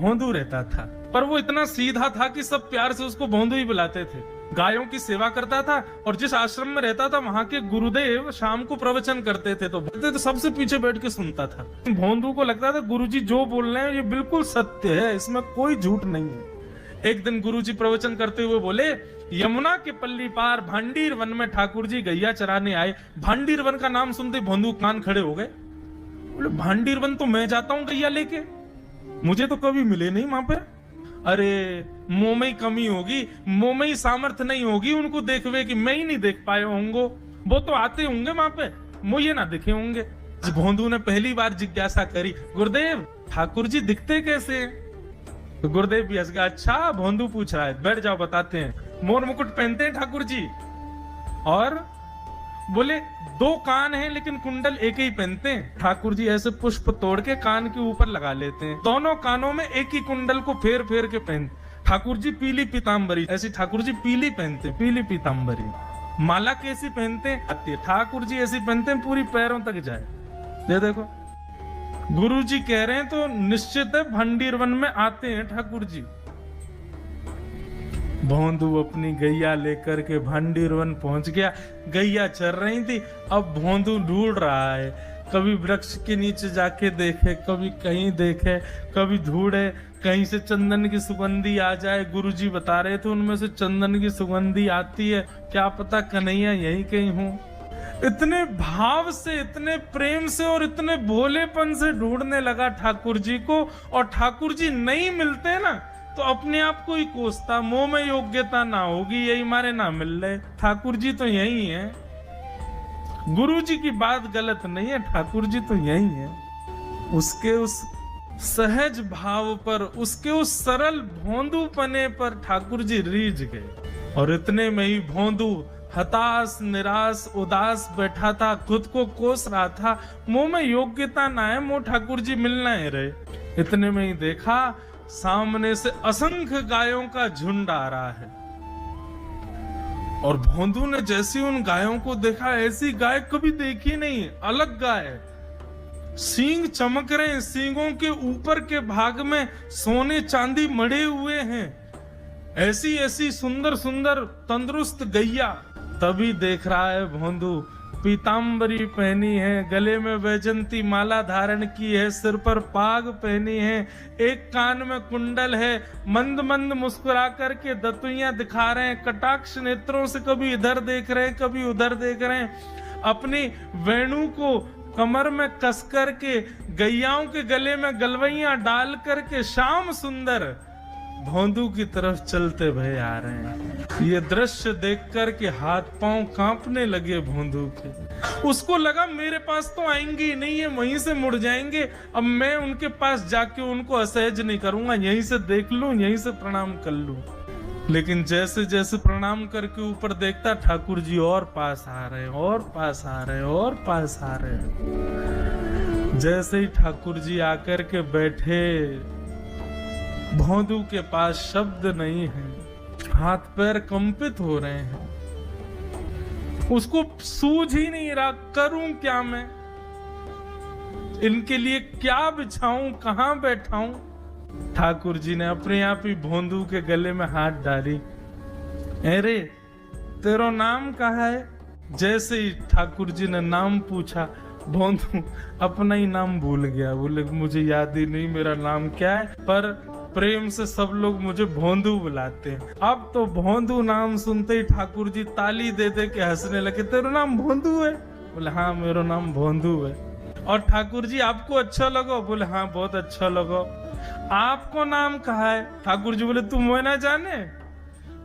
भोंदू रहता था, पर वो इतना सीधा था कि सब प्यार से उसको भोंदू ही बुलाते थे। गायों की सेवा करता था और जिस आश्रम में रहता था वहां के गुरुदेव शाम को प्रवचन करते थे तो सबसे पीछे बैठ के सुनता था। भोंदू को लगता था गुरुजी जो बोल रहे हैं ये बिल्कुल सत्य है, इसमें कोई झूठ नहीं है। एक दिन गुरुजी प्रवचन करते हुए बोले, यमुना के पल्ली पार भांडीर वन में ठाकुर जी गैया चराने आए। भांडीर वन का नाम सुनते भोंदू कान खड़े हो गए। बोले भांडीर वन तो मैं जाता हूँ गैया लेके, मुझे तो कभी मिले नहीं वहां पे। अरे मुंह में ही कमी होगी, मुंह में ही सामर्थ्य नहीं होगी उनको देखवे कि मैं ही नहीं देख पाए होंगे, वो तो आते होंगे वहां पे, मुझे ना दिखे होंगे। भोंदू ने पहली बार जिज्ञासा करी, गुरुदेव ठाकुर जी दिखते कैसे हैं? तो गुरुदेव भी हंस गया, अच्छा भोंदू पूछ रहा है, बैठ जाओ बताते हैं। मोर मुकुट पहनते हैं ठाकुर जी, और बोले 2 कान हैं लेकिन कुंडल एक ही पहनते हैं। ठाकुर जी ऐसे पुष्प तोड़ के कान के ऊपर लगा लेते हैं, दोनों कानों में एक ही कुंडल को फेर फेर के पहनते। ठाकुर जी पीली पीताम्बरी, ऐसी ठाकुर जी पीली पहनते, पीली पीताम्बरी। माला कैसी पहनते हैं? ठाकुर जी ऐसी पहनते हैं पूरी पैरों तक जाए। ये देखो गुरु जी कह रहे हैं तो निश्चित है भंडीर वन में आते हैं ठाकुर जी। भोंदू अपनी गैया लेकर के भांडीर वन पहुंच गया। गैया चर रही थी, अब भोंदू ढूंढ रहा है, कभी वृक्ष के नीचे जाके देखे, कभी कहीं देखे, कभी ढूंढे कहीं से चंदन की सुगंधी आ जाए। गुरुजी बता रहे थे उनमें से चंदन की सुगंधी आती है, क्या पता कन्हैया यहीं कहीं हूं। इतने भाव से, इतने प्रेम से और इतने भोलेपन से ढूंढने लगा ठाकुर जी को, और ठाकुर जी नहीं मिलते ना तो अपने आप को ही कोसता, मुंह में योग्यता ना होगी, यही मारे ना मिल रहे, ठाकुर जी तो यही है। गुरु जी की बात गलत नहीं है, ठाकुर जी तो यही है। उसके उस सहज भाव पर, उसके उस सरल भोंदू पने पर ठाकुर जी रीझ गए। और इतने में ही भोंदू हताश, निराश, उदास बैठा था, खुद को कोस रहा था, मुंह में योग्यता ना है, मुंह ठाकुर जी मिलना है रहे। इतने में ही देखा सामने से असंख्य गायों का झुंड आ रहा है, और भोंदू ने जैसी उन गायों को देखा, ऐसी गाय कभी देखी नहीं, अलग गाय, सींग चमक रहे हैं, सींगों के ऊपर के भाग में सोने चांदी मढ़े हुए हैं, ऐसी ऐसी सुंदर सुंदर तंदुरुस्त गैया। तभी देख रहा है भोंदू, पीताम्बरी पहनी है, गले में वैजंती माला धारण की है, सिर पर पाग पहनी है, एक कान में कुंडल है, मंद मंद मुस्कुरा करके दतुइयां दिखा रहे हैं, कटाक्ष नेत्रों से कभी इधर देख रहे हैं कभी उधर देख रहे हैं, अपनी वेणु को कमर में कस करके गैयाओं के गले में गलवैया डाल करके श्याम सुंदर भोंदू की तरफ चलते भय आ रहे हैं। ये दृश्य देख कर के हाथ पांव कांपने लगे भोंदू के। उसको लगा मेरे पास तो आएंगे ही नहीं, है वहीं से मुड़ जाएंगे, अब मैं उनके पास जाके उनको असहज नहीं करूंगा, यहीं से देख लूं, यहीं से प्रणाम कर लूं। लेकिन जैसे जैसे प्रणाम करके ऊपर देखता, ठाकुर जी और पास आ रहे हैं, और पास आ रहे हैं, और पास आ रहे हैं। जैसे ही ठाकुर जी आकर के बैठे, भोंदू के पास शब्द नहीं है, हाथ पैर कंपित हो रहे हैं, उसको सूझ ही नहीं रहा करूं क्या मैं, इनके लिए क्या बिछाऊं, कहां बैठाऊं। ठाकुर जी ने अपने आप ही भोंदू के गले में हाथ डाली, अरे तेरा नाम कहा है? जैसे ही ठाकुर जी ने नाम पूछा, भोंदू अपना ही नाम भूल गया, बोले मुझे याद ही नहीं मेरा नाम क्या है, पर प्रेम से सब लोग मुझे भोंदू बुलाते हैं। अब तो भोंदू नाम सुनते ही ठाकुर जी ताली दे दे के हंसने लगे, तेरा नाम भोंदू है? बोले हाँ मेरा नाम भोंदू है। और ठाकुर जी आपको अच्छा लगा? बोले हाँ बहुत अच्छा लगा। आपको नाम कहा है? ठाकुर जी बोले तुम मैं ना जाने?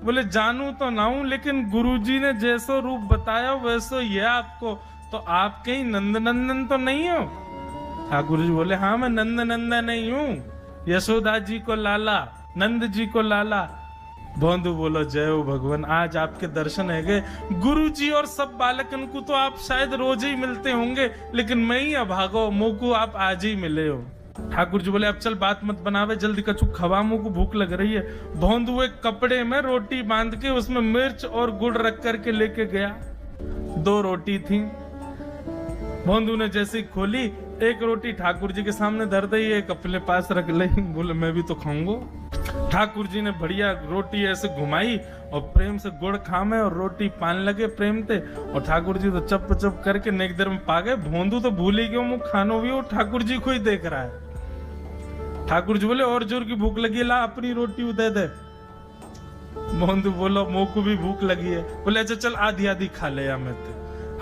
बोले जानू तो ना हूं, लेकिन गुरुजी ने जैसा रूप बताया वैसा ये आपको, तो आप कहीं नंद नंदन तो नहीं हो? ठाकुर जी बोले हाँ मैं नंद नंदन नहीं हूँ, यशोदा जी को लाला, नंद जी को लाला। भोंदू बोलो जय हो भगवान, आज आपके दर्शन है गए। गुरु जी और सब बालकन को तो आप शायद रोज ही मिलते होंगे, लेकिन मैं ही अभागो, मुँह को आप आज ही मिले हो। ठाकुर जी बोले अब चल बात मत बनावे, जल्दी कछु खवा, मुँह को भूख लग रही है। भोंदू एक कपड़े में रोटी बांध के उसमें मिर्च और गुड़ रख करके लेके गया। 2 रोटी थी। भोंदू ने जैसे खोली, एक रोटी ठाकुर जी के सामने धर दी, एक अपने पास रख ले, बोले मैं भी तो खाऊंगा। ठाकुर जी ने बढ़िया रोटी ऐसे घुमाई और प्रेम से गुड़ खामे और रोटी पान लगे प्रेम ते, और ठाकुर जी तो चप चप करके नेक देर में पा गए। भोंदू तो भूल ही गयो, मुँह खानो भी वो ठाकुर जी को ही देख रहा है। ठाकुर जी बोले और जोर की भूख लगी, ला अपनी रोटी दे दे। भोंदू बोलो मुँह को भी भूख लगी है। बोले अच्छा चल आधी आधी खा ले, या मैं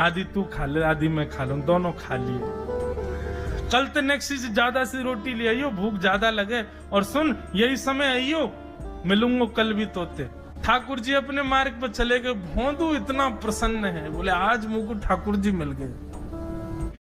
आधी तू खा ले आधी मैं खा लूं, दोनों खा लिए। कल तो नेक्स्ट से ज्यादा सी रोटी ले आइयो, भूख ज्यादा लगे, और सुन यही समय आइयो, मिलूंगा कल भी तोते। ठाकुर जी अपने मार्ग पर चले गए। भोंदू इतना प्रसन्न है, बोले आज मुझको ठाकुर जी मिल गए।